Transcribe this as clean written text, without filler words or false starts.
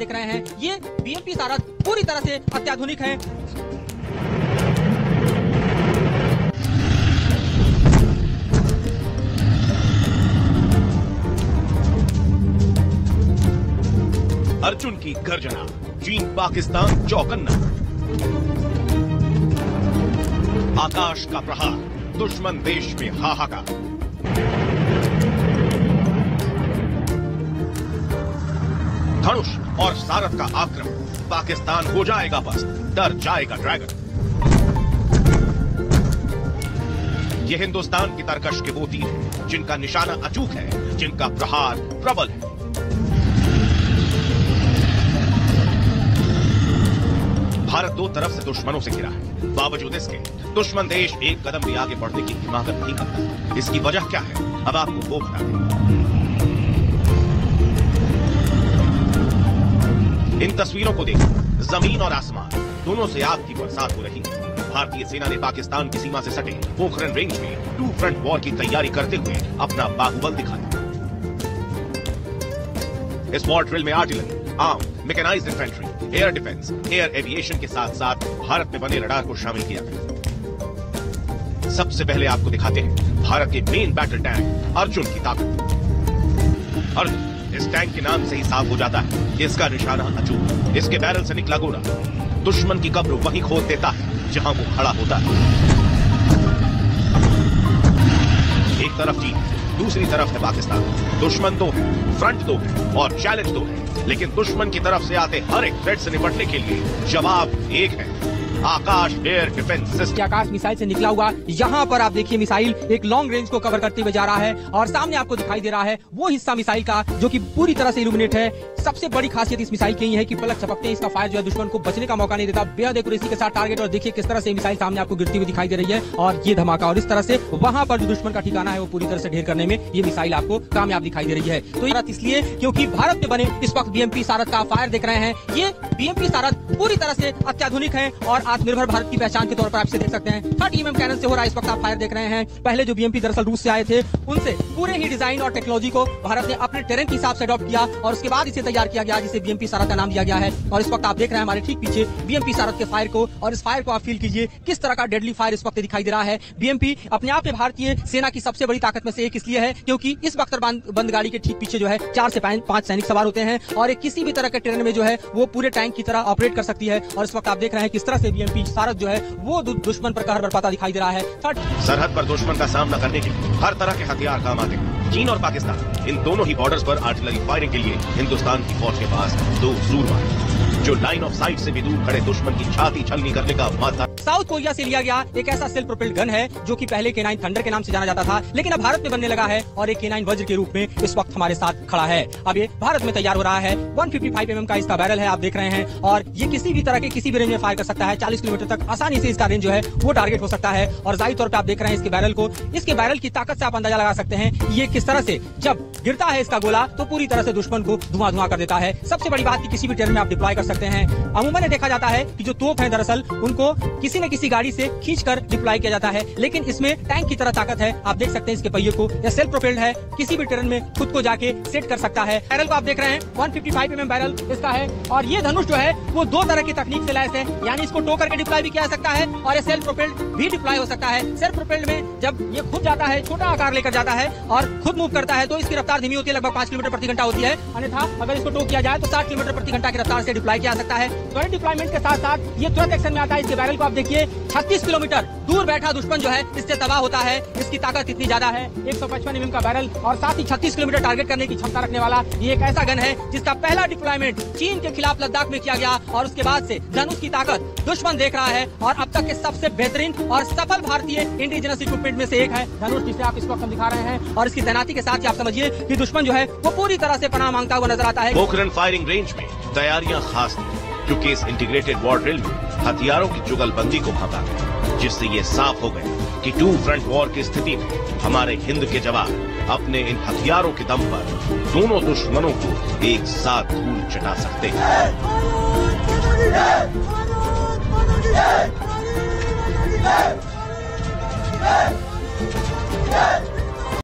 देख रहे हैं, ये बीएमपी सारथ पूरी तरह से अत्याधुनिक है। अर्जुन की गर्जना, चीन पाकिस्तान चौकन्ना। आकाश का प्रहार, दुश्मन देश में हाहाकार। धनुष और सारथ का आक्रमण, पाकिस्तान हो जाएगा बस, डर जाएगा ड्रैगन। ये हिंदुस्तान की तरकश के वो तीर हैं जिनका निशाना अचूक है, जिनका प्रहार प्रबल है। भारत दो तरफ से दुश्मनों से घिरा है, बावजूद इसके दुश्मन देश एक कदम भी आगे बढ़ने की हिम्मत नहीं करता। इसकी वजह क्या है, अब आपको वो बता दें। इन तस्वीरों को देखें, जमीन और आसमान दोनों से आग की बरसात हो रही है। भारतीय सेना ने पाकिस्तान की सीमा से सटे पोखरण रेंज में टू फ्रंट वॉर की तैयारी करते हुए अपना बाहुबल दिखाया। इस वॉर ड्रिल में artillery, arm, mechanised infantry, air defence, air aviation के साथ साथ भारत में बने रडार को शामिल किया गया। सबसे पहले आपको दिखाते हैं भारत के मेन बैटल टैंक अर्जुन की ताकत। अर्जुन इस टैंक के नाम से ही साफ हो जाता है कि इसका निशाना अचूक। इसके बैरल से निकला गोला दुश्मन की कब्र वहीं खोद देता है जहां वो खड़ा होता है। एक तरफ चीन, दूसरी तरफ है पाकिस्तान। दुश्मन दो है, फ्रंट दो है और चैलेंज दो है, लेकिन दुश्मन की तरफ से आते हर एक थ्रेट से निपटने के लिए जवाब एक है, आकाश एयर डिफेंस सिस्टम। आकाश मिसाइल से निकला हुआ यहाँ पर आप देखिए मिसाइल एक लॉन्ग रेंज को कवर करते हुए जा रहा है और सामने आपको दिखाई दे रहा है वो हिस्सा मिसाइल का जो कि पूरी तरह से इल्यूमिनेट है। सबसे बड़ी खासियत इस मिसाइल की है कि पलक झपकते इसका फायर जो है दुश्मन को बचने का मौका नहीं देता। बेहद एक्यूरेसी के साथ टारगेट और देखिए किस तरह से मिसाइल सामने आपको गिरती हुई दिखाई दे रही है और ये धमाका और इस तरह से वहां पर जो दुश्मन का ठिकाना है वो पूरी तरह से ढेर करने में ये मिसाइल आपको कामयाब दिखाई दे रही है। तो ये इसलिए क्योंकि भारत में बने इस वक्त बीएमपी सारथ का फायर देख रहे हैं। ये बीएमपी सारथ पूरी तरह से अत्याधुनिक है और आत्मनिर्भर भारत की पहचान के तौर पर आप इसे देख सकते हैं। 30 mm कैनन से हो रहा है इस वक्त आप फायर देख रहे हैं। पहले जो बीएमपी दरअसल रूस से आए थे उनसे पूरे ही डिजाइन और टेक्नोलॉजी को भारत ने अपने टेरेन के हिसाब से अडॉप्ट किया और उसके बाद इसे तैयार किया गया जिसे बीएमपी सारथ का नाम दिया गया है। और इस वक्त आप देख रहे हैं हमारे ठीक पीछे बीएमपी सारथ के फायर को और इस फायर को आप फील कीजिए किस तरह का डेडली फायर इस वक्त दिखाई दे रहा है। बीएमपी अपने आप में भारतीय सेना की सबसे बड़ी ताकत में से एक इसलिए है क्योंकि इस बख्तरबंद गाड़ी के ठीक पीछे जो है 4 से 5 सैनिक सवार होते हैं और एक किसी भी तरह के टेरेन में जो है वो पूरे टैंक की तरह ऑपरेट कर सकती है। और इस वक्त आप देख रहे हैं किस तरह से बीएमपी सारथ जो है वो दुश्मन पर कहर बरपाता दिखाई दे रहा है। सरहद पर दुश्मन का सामना करने के लिए हर तरह के हथियार काम आते हैं। चीन और पाकिस्तान इन दोनों ही बॉर्डर्स पर आर्टिलरी फायरिंग के लिए हिंदुस्तान की फौज के पास 2 सूरमा है जो लाइन ऑफ साइट से भी दूर खड़े दुश्मन की छाती छलनी करने का माथा। साउथ कोरिया से लिया गया एक ऐसा सेल्फ प्रोपेल्ड गन है जो कि पहले K9 थंडर के नाम से जाना जाता था लेकिन अब भारत में बनने लगा है और एक K9 वज्र के रूप में इस वक्त हमारे साथ खड़ा है। अब ये भारत में तैयार हो रहा है। 155 mm का इसका बैरल है आप देख रहे हैं और ये किसी भी तरह के किसी भी रेंज में फायर कर सकता है। 40 किलोमीटर तक आसानी से इसका रेंज जो है वो टारगेट हो सकता है। और जाहिर तौर पर आप देख रहे हैं इसके बैरल को, इसके बैरल की ताकत से आप अंदाजा लगा सकते हैं ये किस तरह से जब गिरता है इसका गोला तो पूरी तरह से दुश्मन को धुआं कर देता है। सबसे बड़ी बात की किसी भी टेरन में आप डिप्लॉय कर सकते हैं। अमूमन देखा जाता है कि जो तोप है दरअसल उनको किसी न किसी गाड़ी से खींचकर डिप्लॉय किया जाता है लेकिन इसमें टैंक की तरह ताकत है। आप देख सकते हैं इसके पहिए को, यह सेल्फ प्रोपेल्ड है, किसी भी टेरन में खुद को जाके सेट कर सकता है। बैरल को आप देख रहे हैं 155 mm बैरल इसका है और ये धनुष जो है वो 2 तरह की तकनीक से लैस है, यानी इसको टो करके डिप्लॉय भी किया जा सकता है और ये सेल्फ प्रोपेल्ड भी डिप्लॉय हो सकता है। सेल्फ प्रोपेल्ड में जब ये खुद जाता है, छोटा आकार लेकर जाता है और खुद मूव करता है तो इसकी रफ्तार धीमी होती है, लगभग 5 किलोमीटर प्रति घंटा होती है। अन्यथा अगर इसको टो किया जाए तो 60 किलोमीटर प्रति घंटा की रफ्तार से डिप्लॉय किया जा सकता है। तुरंत डिप्लॉयमेंट के साथ साथ ये तुरंत एक्शन में आता है। इसके बैरल को आप देखिए 36 किलोमीटर दूर बैठा दुश्मन जो है इससे तबाह होता है। इसकी ताकत इतनी ज्यादा है, 155 mm का बैरल और साथ ही 36 किलोमीटर टारगेट करने की क्षमता रखने वाला ये एक ऐसा गन है जिसका पहला डिप्लॉयमेंट चीन के खिलाफ लद्दाख में किया गया और उसके बाद से धनुष की ताकत दुश्मन देख रहा है और अब तक के सबसे बेहतरीन और सफल भारतीय इंडिजिनस इक्विपमेंट में से एक है धनुष, जिसे आप इस वक्त हम दिखा रहे हैं। और इसकी तैनाती के साथ ही आप समझिए कि दुश्मन जो है वो पूरी तरह से पनाह मांगता हुआ नजर आता है। पोखरण फायरिंग रेंज में तैयारियां खास थी क्योंकि इस इंटीग्रेटेड वॉर ड्रिल में हथियारों की जुगलबंदी को भांपा गया जिससे ये साफ हो गया कि 2 फ्रंट वॉर की स्थिति में हमारे हिंद के जवान अपने इन हथियारों के दम पर दोनों दुश्मनों को एक साथ धूल चटा सकते हैं।